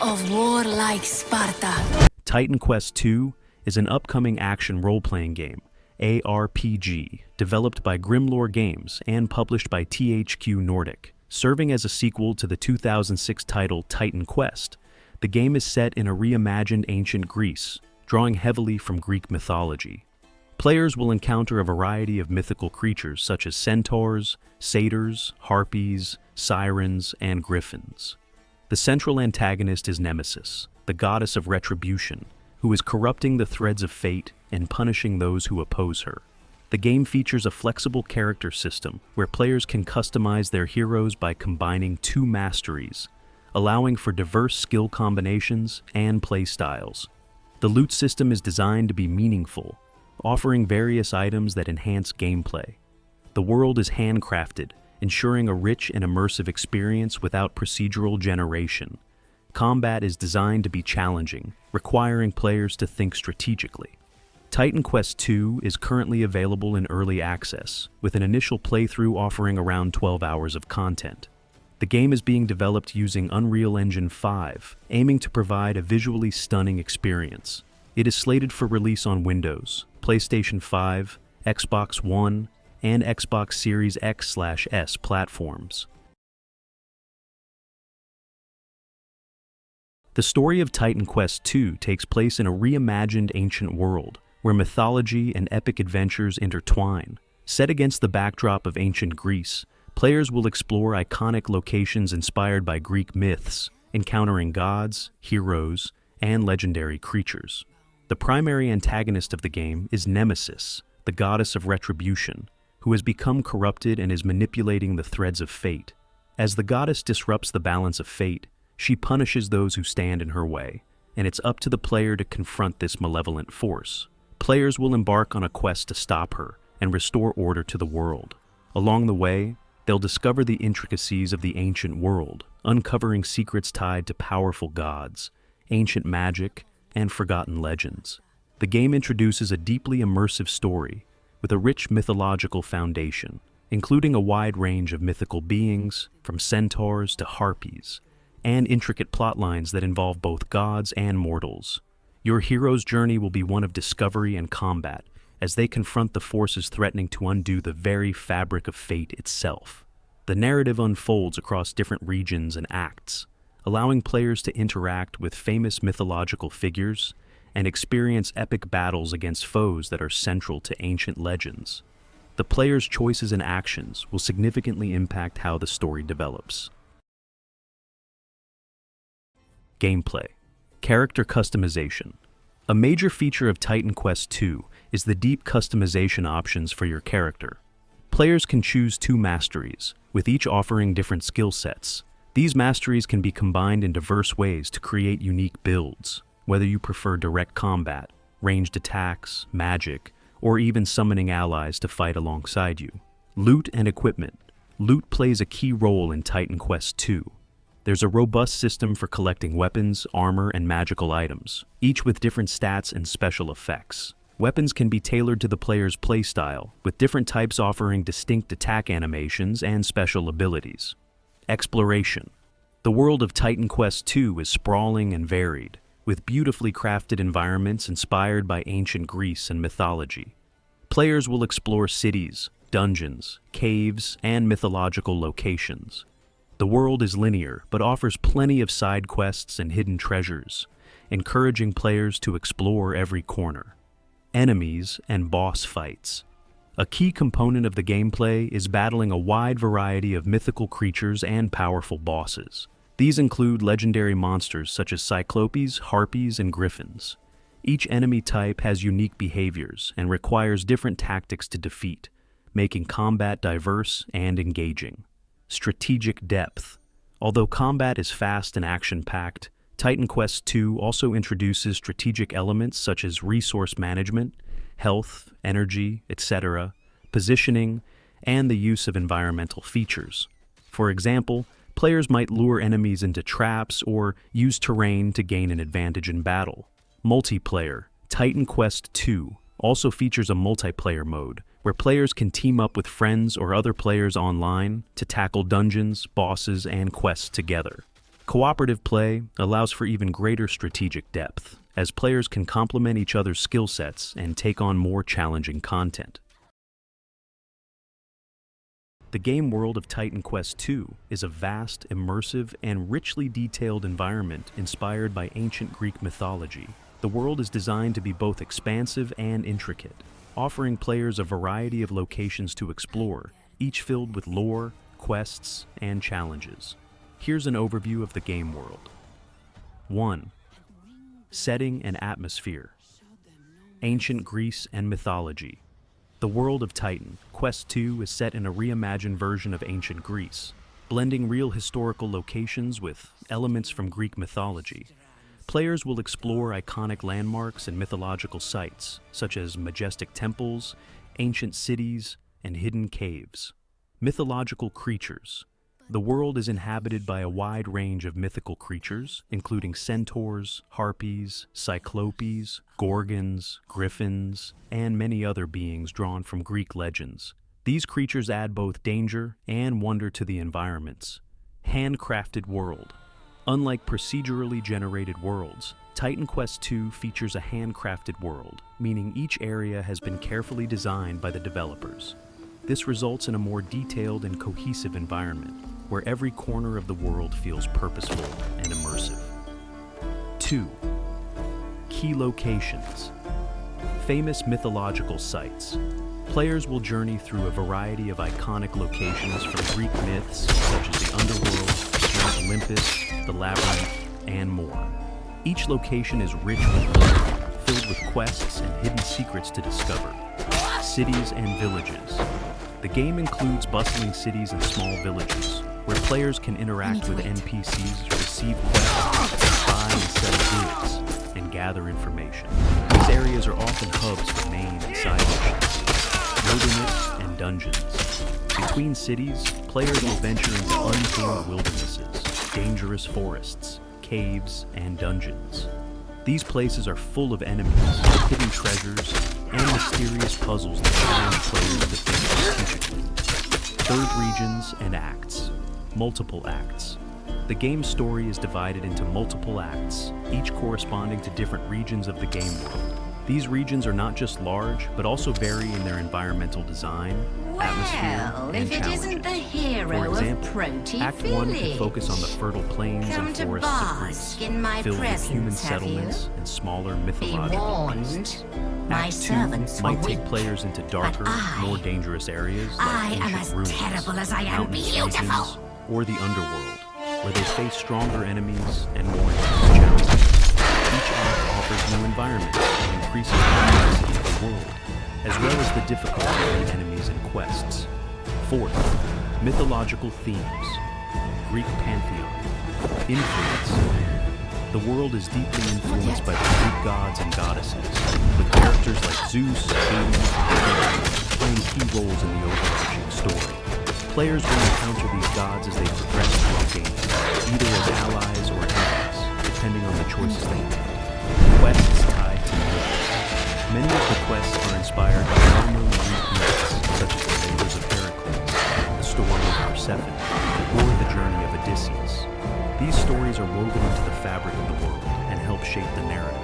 of war like Sparta. Titan Quest II is an upcoming action role-playing game, ARPG, developed by Grimlore Games and published by THQ Nordic. Serving as a sequel to the 2006 title Titan Quest, the game is set in a reimagined ancient Greece, drawing heavily from Greek mythology. Players will encounter a variety of mythical creatures such as centaurs, satyrs, harpies, sirens, and gryphons. The central antagonist is Nemesis, the Goddess of Retribution, who is corrupting the threads of fate and punishing those who oppose her. The game features a flexible character system where players can customize their heroes by combining two masteries, allowing for diverse skill combinations and playstyles. The loot system is designed to be meaningful, offering various items that enhance gameplay. The world is handcrafted, ensuring a rich and immersive experience without procedural generation. Combat is designed to be challenging, requiring players to think strategically. Titan Quest II is currently available in early access, with an initial playthrough offering around 12 hours of content. The game is being developed using Unreal Engine 5, aiming to provide a visually stunning experience. It is slated for release on Windows, PlayStation 5, Xbox One, and Xbox Series X/S platforms. The story of Titan Quest II takes place in a reimagined ancient world, where mythology and epic adventures intertwine. Set against the backdrop of ancient Greece, players will explore iconic locations inspired by Greek myths, encountering gods, heroes, and legendary creatures. The primary antagonist of the game is Nemesis, the Goddess of Retribution, who has become corrupted and is manipulating the threads of fate. As the goddess disrupts the balance of fate, she punishes those who stand in her way, and it's up to the player to confront this malevolent force. Players will embark on a quest to stop her and restore order to the world. Along the way, they'll discover the intricacies of the ancient world, uncovering secrets tied to powerful gods, ancient magic, and forgotten legends. The game introduces a deeply immersive story with a rich mythological foundation, including a wide range of mythical beings, from centaurs to harpies, and intricate plotlines that involve both gods and mortals. Your hero's journey will be one of discovery and combat, as they confront the forces threatening to undo the very fabric of fate itself. The narrative unfolds across different regions and acts, allowing players to interact with famous mythological figures and experience epic battles against foes that are central to ancient legends. The player's choices and actions will significantly impact how the story develops. Gameplay. Character customization. A major feature of Titan Quest II is the deep customization options for your character. Players can choose two masteries, with each offering different skill sets. These masteries can be combined in diverse ways to create unique builds, whether you prefer direct combat, ranged attacks, magic, or even summoning allies to fight alongside you. Loot and equipment. Loot plays a key role in Titan Quest II. There's a robust system for collecting weapons, armor, and magical items, each with different stats and special effects. Weapons can be tailored to the player's playstyle, with different types offering distinct attack animations and special abilities. Exploration. The world of Titan Quest II is sprawling and varied, with beautifully crafted environments inspired by ancient Greece and mythology. Players will explore cities, dungeons, caves, and mythological locations. The world is linear, but offers plenty of side quests and hidden treasures, encouraging players to explore every corner. Enemies and boss fights. A key component of the gameplay is battling a wide variety of mythical creatures and powerful bosses. These include legendary monsters such as cyclopes, harpies, and gryphons. Each enemy type has unique behaviors and requires different tactics to defeat, making combat diverse and engaging. Strategic depth. Although combat is fast and action-packed, Titan Quest II also introduces strategic elements such as resource management, health, energy, etc., positioning, and the use of environmental features. For example, players might lure enemies into traps or use terrain to gain an advantage in battle. Multiplayer. Titan Quest II also features a multiplayer mode, where players can team up with friends or other players online to tackle dungeons, bosses, and quests together. Cooperative play allows for even greater strategic depth, as players can complement each other's skill sets and take on more challenging content. The game world of Titan Quest II is a vast, immersive, and richly detailed environment inspired by ancient Greek mythology. The world is designed to be both expansive and intricate, offering players a variety of locations to explore, each filled with lore, quests, and challenges. Here's an overview of the game world. 1. Setting and atmosphere. Ancient Greece and mythology. The world of Titan Quest II is set in a reimagined version of ancient Greece, blending real historical locations with elements from Greek mythology. Players will explore iconic landmarks and mythological sites, such as majestic temples, ancient cities, and hidden caves. Mythological creatures. The world is inhabited by a wide range of mythical creatures, including centaurs, harpies, cyclopes, gorgons, gryphons, and many other beings drawn from Greek legends. These creatures add both danger and wonder to the environments. Handcrafted world. Unlike procedurally generated worlds, Titan Quest II features a handcrafted world, meaning each area has been carefully designed by the developers. This results in a more detailed and cohesive environment, where every corner of the world feels purposeful and immersive. 2. Key locations. Famous mythological sites. Players will journey through a variety of iconic locations from Greek myths such as the underworld, Mount Olympus, the labyrinth, and more. Each location is rich with lore, filled with quests and hidden secrets to discover. Cities and villages. The game includes bustling cities and small villages, where players can interact with NPCs, receive quests, buy and sell goods, and gather information. These areas are often hubs for main and side missions, wilderness, and dungeons. Between cities, players will venture into untamed wildernesses, dangerous forests, caves, and dungeons. These places are full of enemies, hidden treasures, and mysterious puzzles that challenge players to think strategically. 3rd regions and acts. Multiple acts. The game's story is divided into multiple acts, each corresponding to different regions of the game world. These regions are not just large, but also vary in their environmental design, atmosphere, and challenges. Isn't the hero For example, of Proti Act 1 can focus on the fertile plains and forests of Greece, filled with human settlements and smaller mythological beasts. Act 2 might take players into darker, more dangerous areas like ancient ruins, mountain stations, or the underworld, where they face stronger enemies and more intense challenges. Each act offers new environments and increases the complexity of the world, as well as the difficulty of the enemies and quests. 4th, mythological themes. Greek pantheon. Influence. The world is deeply influenced by the Greek gods and goddesses, with characters like Zeus, Hades, and Ares playing key roles in the overarching story. Players will encounter these gods as they progress through the game, either as allies or enemies, depending on the choices they make. Quests tied to myths. Many of the quests are inspired by well-known Greek myths, such as the labors of Heracles, the story of Persephone, or the journey of Odysseus. These stories are woven into the fabric of the world and help shape the narrative.